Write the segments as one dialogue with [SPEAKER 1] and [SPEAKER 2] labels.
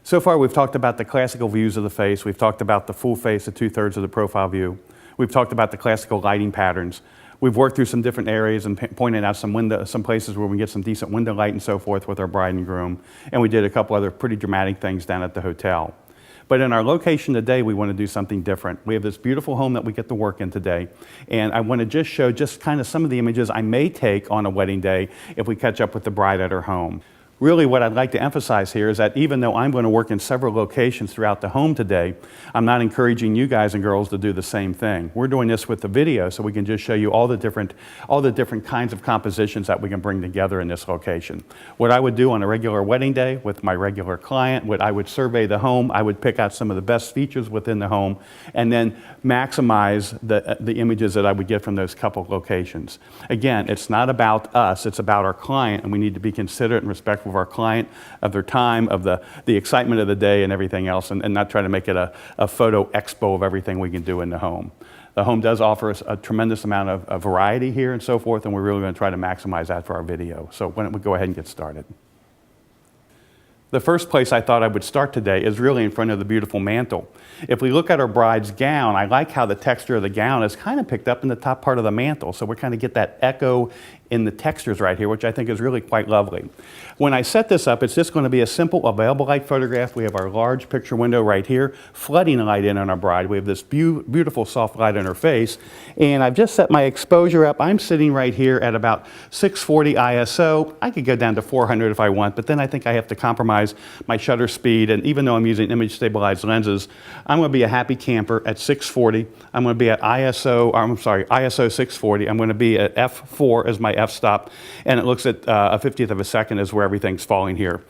[SPEAKER 1] So far, we've talked about the classical views of the face. We've talked about the full face, the 2/3 of the profile view. We've talked about the classical lighting patterns. We've worked through some different areas and pointed out some places where we get some decent window light and so forth with our bride and groom. And we did a couple other pretty dramatic things down at the hotel. But in our location today, we want to do something different. We have this beautiful home that we get to work in today. And I want to just show just kind of some of the images I may take on a wedding day if we catch up with the bride at her home. Really, what I'd like to emphasize here is that even though I'm going to work in several locations throughout the home today, I'm not encouraging you guys and girls to do the same thing. We're doing this with the video so we can just show you all the different kinds of compositions that we can bring together in this location. What I would do on a regular wedding day with my regular client, I would survey the home, I would pick out some of the best features within the home, and then maximize the images that I would get from those couple locations. Again, it's not about us, it's about our client, and we need to be considerate and respectful of our client, of their time, of the excitement of the day and everything else, and not try to make it a photo expo of everything we can do in the home. The home does offer us a tremendous amount of variety here and so forth, and we're really going to try to maximize that for our video. So why don't we go ahead and get started. The first place I thought I would start today is really in front of the beautiful mantle. If we look at our bride's gown, I like how the texture of the gown is kind of picked up in the top part of the mantle. So we kind of get that echo in the textures right here, which I think is really quite lovely. When I set this up, it's just going to be a simple available light photograph. We have our large picture window right here, flooding light in on our bride. We have this beautiful soft light on her face. And I've just set my exposure up. I'm sitting right here at about 640 ISO. I could go down to 400 if I want, but then I think I have to compromise my shutter speed. And even though I'm using image stabilized lenses, I'm going to be a happy camper at 640. I'm going to be at ISO 640. I'm going to be at f4 as my f-stop, and it looks at a 50th of a second is where everything's falling here.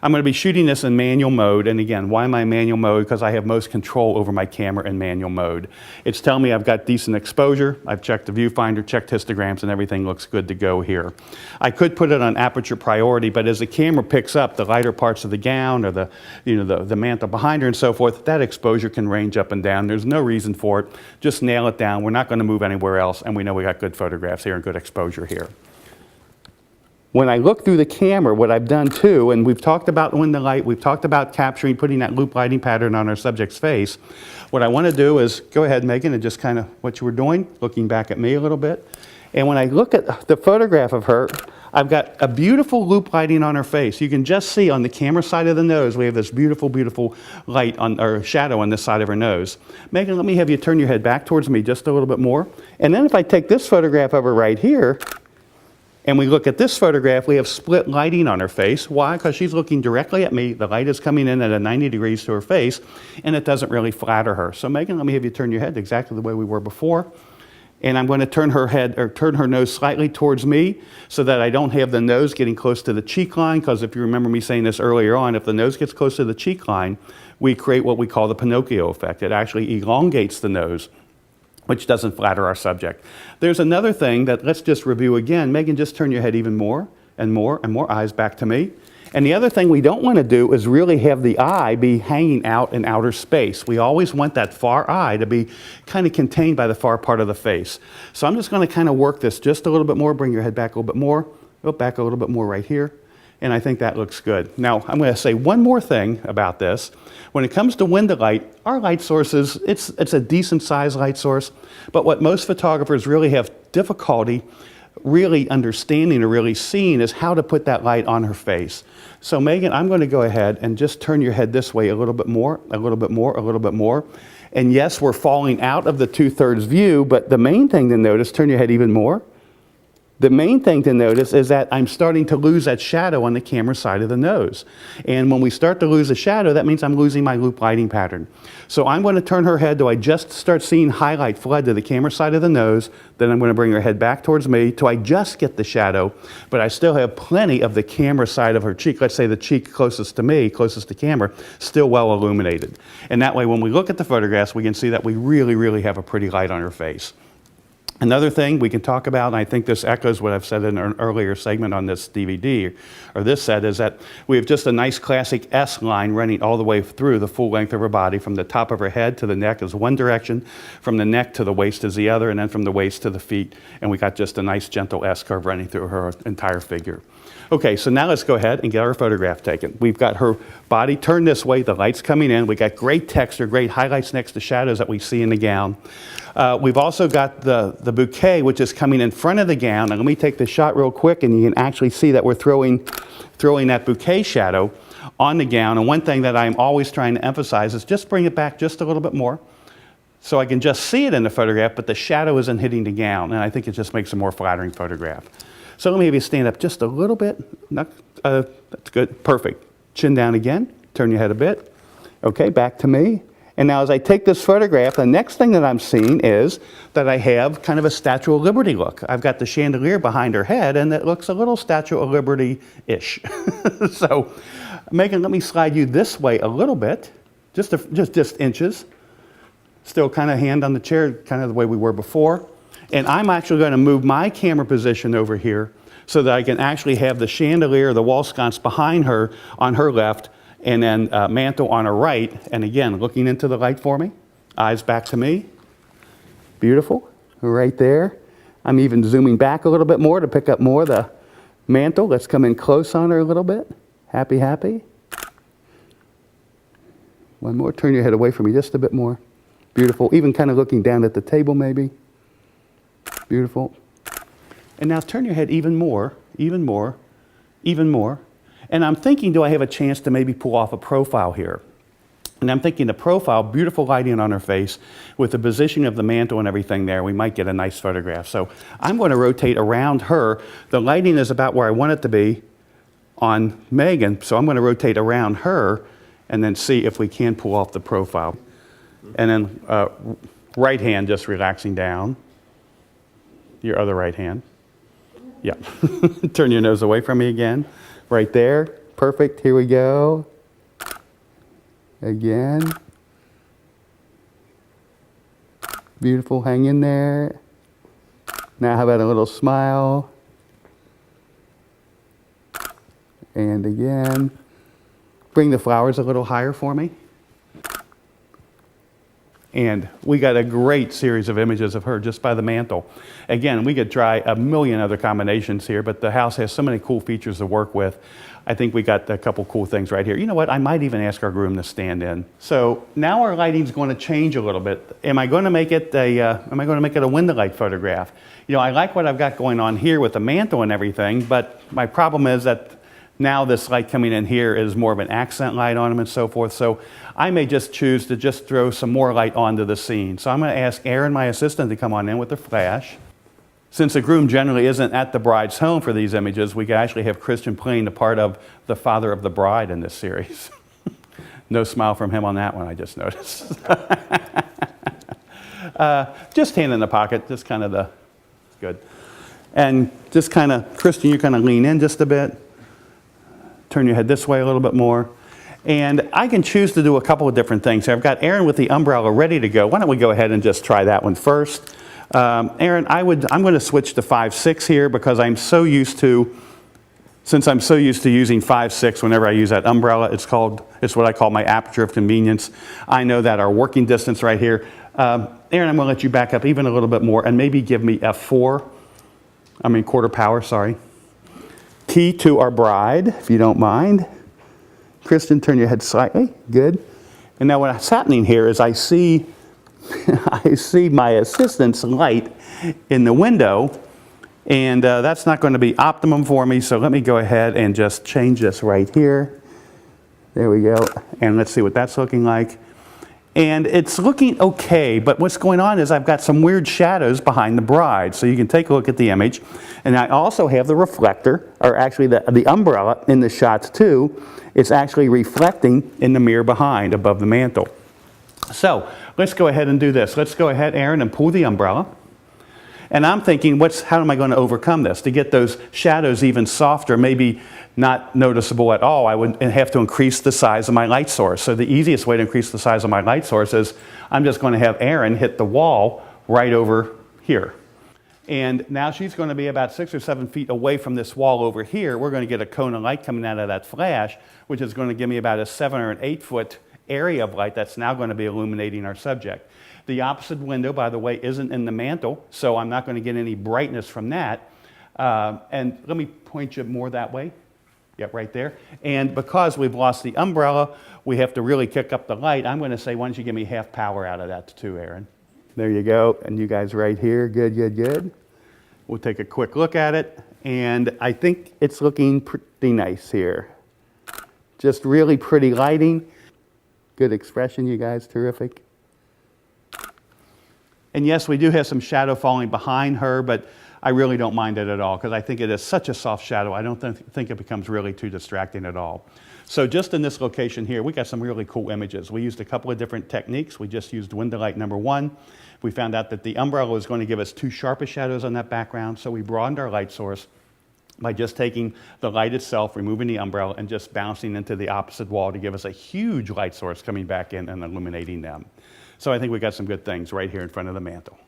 [SPEAKER 1] I'm going to be shooting this in manual mode, and again, why am I in manual mode? Because I have most control over my camera in manual mode. It's telling me I've got decent exposure. I've checked the viewfinder, checked histograms, and everything looks good to go here. I could put it on aperture priority, but as the camera picks up the lighter parts of the gown or the mantle behind her and so forth, that exposure can range up and down. There's no reason for it. Just nail it down. We're not going to move anywhere else, and we know we got good photographs here and good exposure here. When I look through the camera, what I've done too, and we've talked about window light, we've talked about capturing, putting that loop lighting pattern on our subject's face. What I want to do is, go ahead, Megan, and just kind of what you were doing, looking back at me a little bit. And when I look at the photograph of her, I've got a beautiful loop lighting on her face. You can just see on the camera side of the nose, we have this beautiful, beautiful light or shadow on this side of her nose. Megan, let me have you turn your head back towards me just a little bit more. And then if I take this photograph of her right here, and we look at this photograph, we have split lighting on her face. Why? Because she's looking directly at me. The light is coming in at a 90 degrees to her face, and it doesn't really flatter her. So Megan, let me have you turn your head exactly the way we were before. And I'm going to turn her head, or turn her nose slightly towards me so that I don't have the nose getting close to the cheek line, because if you remember me saying this earlier on, if the nose gets close to the cheek line, we create what we call the Pinocchio effect. It actually elongates the nose, which doesn't flatter our subject. There's another thing that let's just review again. Megan, just turn your head even more and more and more eyes back to me. And the other thing we don't want to do is really have the eye be hanging out in outer space. We always want that far eye to be kind of contained by the far part of the face. So I'm just going to kind of work this just a little bit more, bring your head back a little bit more, go back a little bit more right here. And I think that looks good. Now, I'm going to say one more thing about this. When it comes to window light, our light sources, it's a decent sized light source, but what most photographers really have difficulty really understanding or really seeing is how to put that light on her face. So Megan, I'm going to go ahead and just turn your head this way a little bit more, a little bit more, a little bit more. And yes, we're falling out of the 2/3 view, but the main thing to notice, turn your head even more. The main thing to notice is that I'm starting to lose that shadow on the camera side of the nose. And when we start to lose the shadow, that means I'm losing my loop lighting pattern. So I'm going to turn her head till I just start seeing highlight flood to the camera side of the nose. Then I'm going to bring her head back towards me till I just get the shadow, but I still have plenty of the camera side of her cheek. Let's say the cheek closest to me, closest to camera, still well illuminated. And that way, when we look at the photographs, we can see that we really, really have a pretty light on her face. Another thing we can talk about, and I think this echoes what I've said in an earlier segment on this DVD, or this set, is that we have just a nice classic S line running all the way through the full length of her body. From the top of her head to the neck is one direction, from the neck to the waist is the other, and then from the waist to the feet. And we got just a nice gentle S curve running through her entire figure. Okay, so now let's go ahead and get our photograph taken. We've got her body turned this way, the light's coming in, we got great texture, great highlights next to shadows that we see in the gown. We've also got the bouquet, which is coming in front of the gown. And let me take the shot real quick, and you can actually see that we're throwing that bouquet shadow on the gown. And one thing that I'm always trying to emphasize is just bring it back just a little bit more, so I can just see it in the photograph, but the shadow isn't hitting the gown, and I think it just makes a more flattering photograph. So let me have you stand up just a little bit. That's good, perfect. Chin down again, turn your head a bit. Okay, back to me. And now as I take this photograph, the next thing that I'm seeing is that I have kind of a Statue of Liberty look. I've got the chandelier behind her head, and it looks a little Statue of Liberty-ish. So Megan, let me slide you this way a little bit, just inches. Still kind of hand on the chair, kind of the way we were before. And I'm actually going to move my camera position over here so that I can actually have the chandelier, the wall sconce behind her on her left, and then mantle on her right. And again, looking into the light for me. Eyes back to me. Beautiful. Right there. I'm even zooming back a little bit more to pick up more of the mantle. Let's come in close on her a little bit. Happy, happy. One more. Turn your head away from me just a bit more. Beautiful. Even kind of looking down at the table maybe. Beautiful. And now turn your head even more, even more, even more. And I'm thinking, do I have a chance to maybe pull off a profile here? And I'm thinking the profile, beautiful lighting on her face, with the positioning of the mantle and everything there, we might get a nice photograph. So I'm going to rotate around her. The lighting is about where I want it to be on Megan, so I'm going to rotate around her and then see if we can pull off the profile. And then right hand just relaxing down. Your other right hand. Yeah. Turn your nose away from me again. Right there. Perfect. Here we go. Again. Beautiful. Hang in there. Now how about a little smile? And again. Bring the flowers a little higher for me. And we got a great series of images of her just by the mantle. Again, we could try a million other combinations here, but the house has so many cool features to work with. I think we got a couple cool things right here. You know what? I might even ask our groom to stand in. So now our lighting's going to change a little bit. Am I going to make it a window light photograph? You know, I like what I've got going on here with the mantle and everything, but my problem is that now this light coming in here is more of an accent light on them and so forth. So I may just choose to just throw some more light onto the scene. So I'm going to ask Aaron, my assistant, to come on in with the flash. Since the groom generally isn't at the bride's home for these images, we can actually have Christian playing the part of the father of the bride in this series. No smile from him on that one, I just noticed. Just hand in the pocket, just kind of good. And just kind of, Christian, you kind of lean in just a bit. Turn your head this way a little bit more. And I can choose to do a couple of different things. I've got Aaron with the umbrella ready to go. Why don't we go ahead and just try that one first? Aaron, I'm going to switch to 5/6 here because since I'm so used to using 5/6 whenever I use that umbrella, it's what I call my aperture of convenience. I know that our working distance right here. Aaron, I'm going to let you back up even a little bit more and maybe give me quarter power, sorry. Key to our bride, if you don't mind. Kristen, turn your head slightly. Good. And now what's happening here is I see my assistant's light in the window, and that's not going to be optimum for me, so let me go ahead and just change this right here. There we go. And let's see what that's looking like. And it's looking okay, but what's going on is I've got some weird shadows behind the bride. So you can take a look at the image. And I also have the reflector, or actually the umbrella in the shots too. It's actually reflecting in the mirror behind, above the mantle. So let's go ahead and do this. Let's go ahead, Aaron, and pull the umbrella. And I'm thinking, how am I going to overcome this? To get those shadows even softer, maybe not noticeable at all, I would have to increase the size of my light source. So the easiest way to increase the size of my light source is I'm just going to have Aaron hit the wall right over here. And now she's going to be about 6 or 7 feet away from this wall over here. We're going to get a cone of light coming out of that flash, which is going to give me about a 7 or an 8 foot area of light that's now going to be illuminating our subject. The opposite window, by the way, isn't in the mantle, so I'm not going to get any brightness from that. And let me point you more that way. Yep, right there. And because we've lost the umbrella, we have to really kick up the light. I'm going to say, why don't you give me half power out of that too, Aaron? There you go. And you guys right here. Good, good, good. We'll take a quick look at it. And I think it's looking pretty nice here. Just really pretty lighting. Good expression, you guys. Terrific. And yes, we do have some shadow falling behind her, but I really don't mind it at all because I think it is such a soft shadow. I don't think it becomes really too distracting at all. So just in this location here, we got some really cool images. We used a couple of different techniques. We just used window light number 1. We found out that the umbrella was going to give us 2 sharpest shadows on that background, so we broadened our light source by just taking the light itself, removing the umbrella, and just bouncing into the opposite wall to give us a huge light source coming back in and illuminating them. So I think we got some good things right here in front of the mantle.